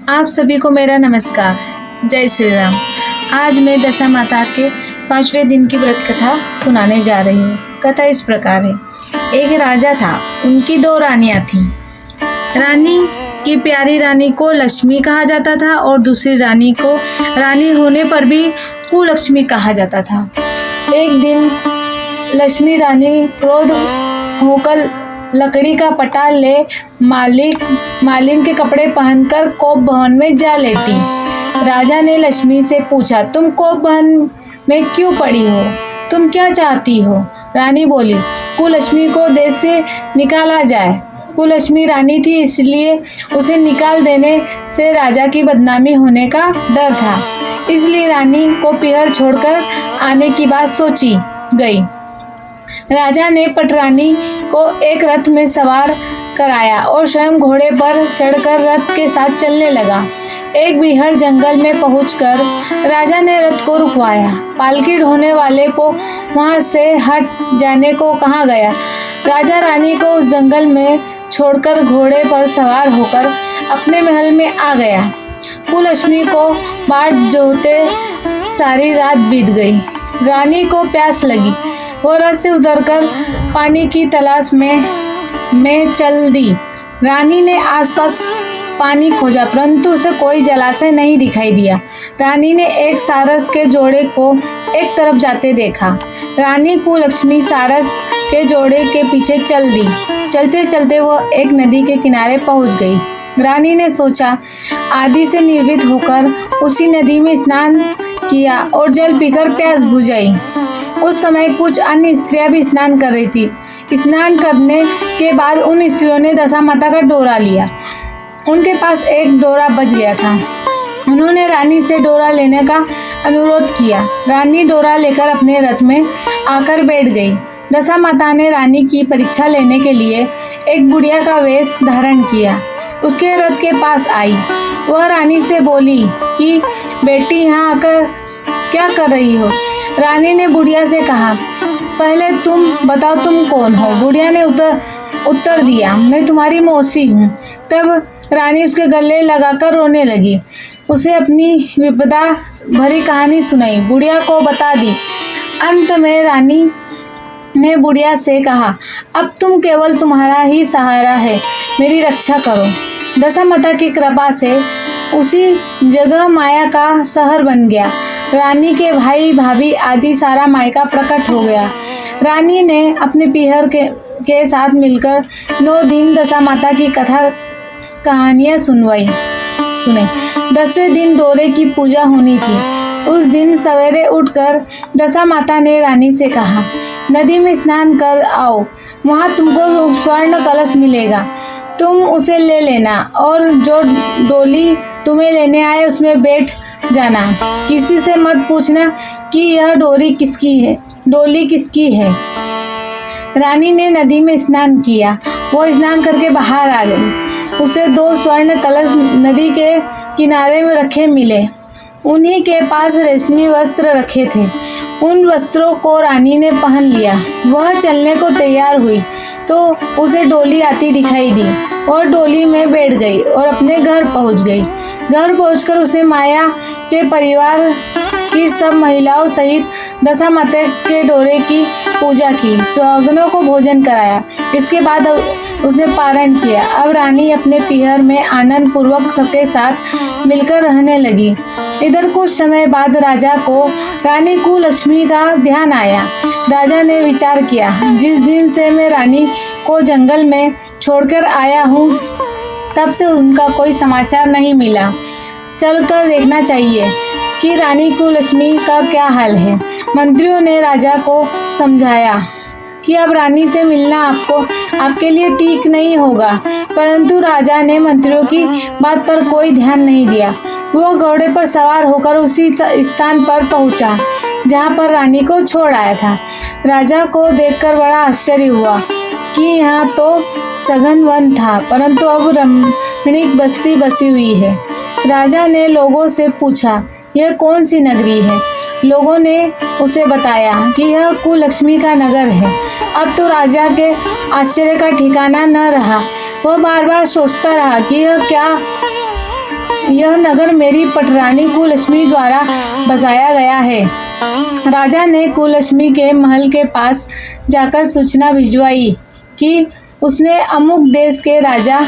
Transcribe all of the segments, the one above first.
आप सभी को मेरा नमस्कार। जय श्री राम। आज मैं दशा माता के 5वें दिन की व्रत कथा सुनाने जा रही हूँ। कथा इस प्रकार है। एक राजा था, उनकी 2 रानियाँ थीं। रानी की प्यारी रानी को लक्ष्मी कहा जाता था और दूसरी रानी को रानी होने पर भी कुलक्ष्मी कहा जाता था। एक दिन लक्ष्मी रानी क्रोध होकर लकड़ी का पटाल ले मालिन के कपड़े पहनकर कोप भवन में जा लेटी। राजा ने लक्ष्मी से पूछा, तुम कोप भवन में क्यों पड़ी हो? तुम क्या चाहती हो? रानी बोली, कुलक्ष्मी को देश से निकाला जाए। कुलक्ष्मी रानी थी, इसलिए उसे निकाल देने से राजा की बदनामी होने का डर था। इसलिए रानी को पिहर छोड़कर आने की बात सोची गई। राजा ने पटरानी को एक रथ में सवार कराया और स्वयं घोड़े पर चढ़कर रथ के साथ चलने लगा। एक बीहड़ जंगल में पहुंचकर राजा ने रथ को रुकवाया। पालकी ढोने वाले को वहां से हट जाने को कहा गया। राजा रानी को उस जंगल में छोड़कर घोड़े पर सवार होकर अपने महल में आ गया। कुलक्ष्मी को बाट जोहते सारी रात बीत गई। रानी को प्यास लगी। वो रथ से उतरकर पानी की तलाश में चल दी। रानी ने आसपास पानी खोजा, परंतु उसे कोई जलाशय नहीं दिखाई दिया। रानी ने एक सारस के जोड़े को एक तरफ जाते देखा। रानी कुलक्ष्मी सारस के जोड़े के पीछे चल दी। चलते चलते वो एक नदी के किनारे पहुंच गई। रानी ने सोचा, आदि से निर्भीत होकर उसी नदी में स्नान किया और जल पीकर प्यास बुझाई। उस समय कुछ अन्य स्त्रियां भी स्नान कर रही थी। स्नान करने के बाद उन स्त्रियों ने दशा माता का डोरा लिया। उनके पास एक डोरा बच गया था। उन्होंने रानी से डोरा लेने का अनुरोध किया। रानी डोरा लेकर अपने रथ में आकर बैठ गई। दशा माता ने रानी की परीक्षा लेने के लिए एक बुढ़िया का वेश धारण किया। उसके रथ के पास आई। वह रानी से बोली कि बेटी, यहाँ आकर क्या कर रही हो? रानी ने बुढ़िया से कहा, पहले तुम बताओ तुम कौन हो? बुढ़िया ने उत्तर दिया, मैं तुम्हारी मौसी हूँ। तब रानी उसके गले लगाकर रोने लगी। उसे अपनी विपदा भरी कहानी सुनाई, बुढ़िया को बता दी। अंत में रानी ने बुढ़िया से कहा, अब तुम केवल तुम्हारा ही सहारा है, मेरी रक्षा करो। दशा माता की कृपा से उसी जगह माया का शहर बन गया। रानी के भाई भाभी आदि सारा मायका प्रकट हो गया। रानी ने अपने पीहर के साथ मिलकर 9 दिन दशा माता की कहानियाँ सुने। 10वें दिन डोरे की पूजा होनी थी। उस दिन सवेरे उठकर दशा माता ने रानी से कहा, नदी में स्नान कर आओ, वहाँ तुमको स्वर्ण कलश मिलेगा, तुम उसे ले लेना और जो डोली तुम्हें लेने आए उसमें बैठ जाना। किसी से मत पूछना कि यह डोली किसकी है। रानी ने नदी में स्नान किया। वो स्नान करके बाहर आ गई। उसे 2 स्वर्ण कलश नदी के किनारे में रखे मिले। उन्हीं के पास रेशमी वस्त्र रखे थे। उन वस्त्रों को रानी ने पहन लिया। वह चलने को तैयार हुई तो उसे डोली आती दिखाई दी और डोली में बैठ गई और अपने घर पहुंच गई। घर पहुंचकर उसने माया के परिवार की सब महिलाओं सहित दशा माता के डोरे की पूजा की, सुहागनों को भोजन कराया। इसके बाद उसने पारण किया। अब रानी अपने पीहर में आनंद पूर्वक सबके साथ मिलकर रहने लगी। इधर कुछ समय बाद राजा को रानी कुलक्ष्मी का ध्यान आया। राजा ने विचार किया, जिस दिन से मैं रानी को जंगल में छोड़कर आया हूँ तब से उनका कोई समाचार नहीं मिला। चलकर देखना चाहिए कि रानी कुलक्ष्मी का क्या हाल है। मंत्रियों ने राजा को समझाया कि अब रानी से मिलना आपके लिए ठीक नहीं होगा, परंतु राजा ने मंत्रियों की बात पर कोई ध्यान नहीं दिया। वो घोड़े पर सवार होकर उसी स्थान पर पहुंचा जहां पर रानी को छोड़ आया था। राजा को देखकर बड़ा आश्चर्य हुआ कि यहाँ तो सघन वन था, परंतु अब रमणीक बस्ती बसी हुई है। राजा ने लोगों से पूछा, यह कौन सी नगरी है? लोगों ने उसे बताया कि यह कुलक्ष्मी का नगर है। अब तो राजा के आश्चर्य का ठिकाना न रहा। वह बार बार सोचता रहा कि यह नगर मेरी पटरानी कुललक्ष्मी द्वारा बसाया गया है। राजा ने कुललक्ष्मी के महल के पास जाकर सूचना भिजवाई कि उसने अमुक देश के राजा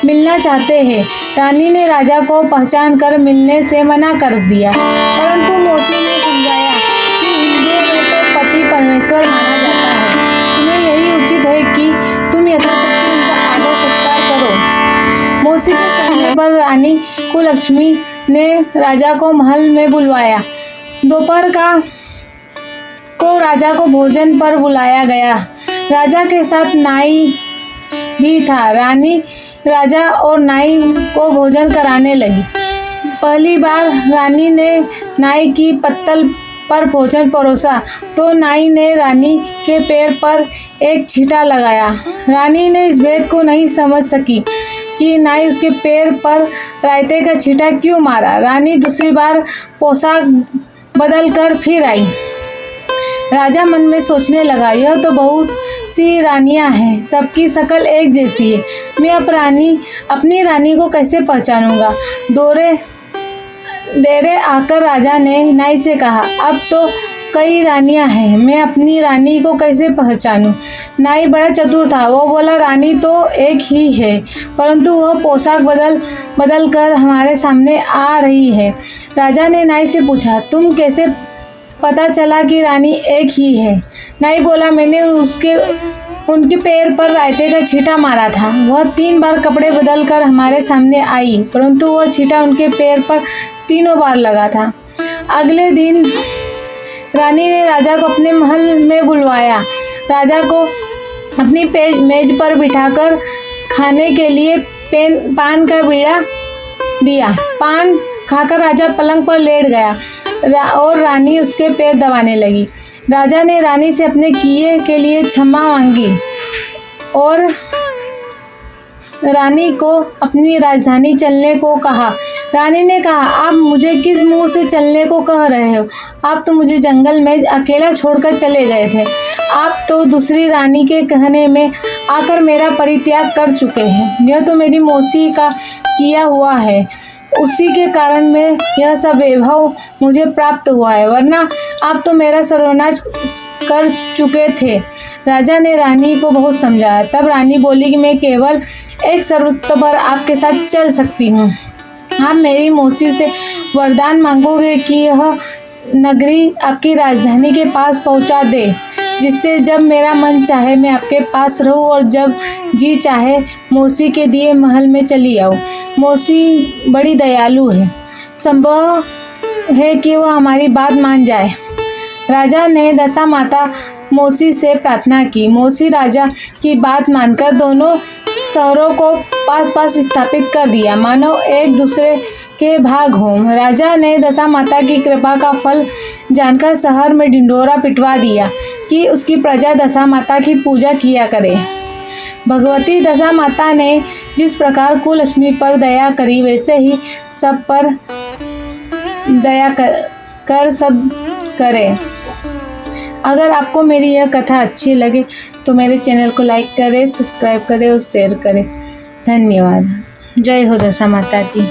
मिलना चाहते हैं। रानी ने राजा को पहचान कर मिलने से मना कर दिया, परंतु मौसी ने समझाया कि हिंदुओं में तो पति परमेश्वर माना जाता है। तुम्हें यही उचित है कि तुम यथाशक्ति उनका आदर सत्कार करो। मौसी के कहने पर रानी कुललक्ष्मी ने राजा को महल में बुलवाया। दोपहर को राजा को भोजन पर बुलाया गया। राजा के साथ नाई भी था। रानी राजा और नाई को भोजन कराने लगी। पहली बार रानी ने नाई की पत्तल पर भोजन परोसा तो नाई ने रानी के पैर पर एक छींटा लगाया। रानी ने इस भेद को नहीं समझ सकी कि नाई उसके पैर पर रायते का छींटा क्यों मारा। रानी दूसरी बार पोशाक बदल कर फिर आई। राजा मन में सोचने लगा, यह तो बहुत सी रानियां हैं, सबकी शक्ल एक जैसी है। मैं अपनी रानी को कैसे पहचानूंगा। डेरे आकर राजा ने नाई से कहा, अब तो कई रानियां हैं, मैं अपनी रानी को कैसे पहचानूं। नाई बड़ा चतुर था। वो बोला, रानी तो एक ही है, परंतु वह पोशाक बदल कर हमारे सामने आ रही है। राजा ने नाई से पूछा, तुम कैसे पता चला कि रानी एक ही है। नाई बोला, मैंने उनके पैर पर रायते का छींटा मारा था। वह 3 बार कपड़े बदल कर हमारे सामने आई, परंतु वह छींटा उनके पैर पर 3 बार लगा था। अगले दिन रानी ने राजा को अपने महल में बुलवाया। राजा को अपनी मेज पर बिठाकर खाने के लिए पान का बीड़ा दिया। पान खाकर राजा पलंग पर लेट गया और रानी उसके पैर दबाने लगी। राजा ने रानी से अपने किए के लिए क्षमा मांगी और रानी को अपनी राजधानी चलने को कहा। रानी ने कहा, आप मुझे किस मुंह से चलने को कह रहे हो? आप तो मुझे जंगल में अकेला छोड़कर चले गए थे। आप तो दूसरी रानी के कहने में आकर मेरा परित्याग कर चुके हैं। यह तो मेरी मौसी का किया हुआ है, उसी के कारण में यह सब वैभव मुझे प्राप्त हुआ है, वरना आप तो मेरा सर्वनाश कर चुके थे। राजा ने रानी को बहुत समझाया। तब रानी बोली कि मैं केवल एक शर्त पर आपके साथ चल सकती हूँ। आप मेरी मौसी से वरदान मांगोगे कि यह नगरी आपकी राजधानी के पास पहुँचा दे, जिससे जब मेरा मन चाहे मैं आपके पास रहूँ और जब जी चाहे मौसी के दिए महल में चली आऊँ। मौसी बड़ी दयालु है, संभव है कि वह हमारी बात मान जाए। राजा ने दशा माता मौसी से प्रार्थना की। मौसी राजा की बात मानकर दोनों शहरों को पास पास स्थापित कर दिया, मानो एक दूसरे के भाग हों। राजा ने दशा माता की कृपा का फल जानकर शहर में ढिंढोरा पिटवा दिया कि उसकी प्रजा दशा माता की पूजा किया करे। भगवती दशा माता ने जिस प्रकार कुललक्ष्मी पर दया करी, वैसे ही सब पर दया कर सब करे। अगर आपको मेरी यह कथा अच्छी लगे तो मेरे चैनल को लाइक करें, सब्सक्राइब करें और शेयर करें। धन्यवाद। जय हो दशा माता की।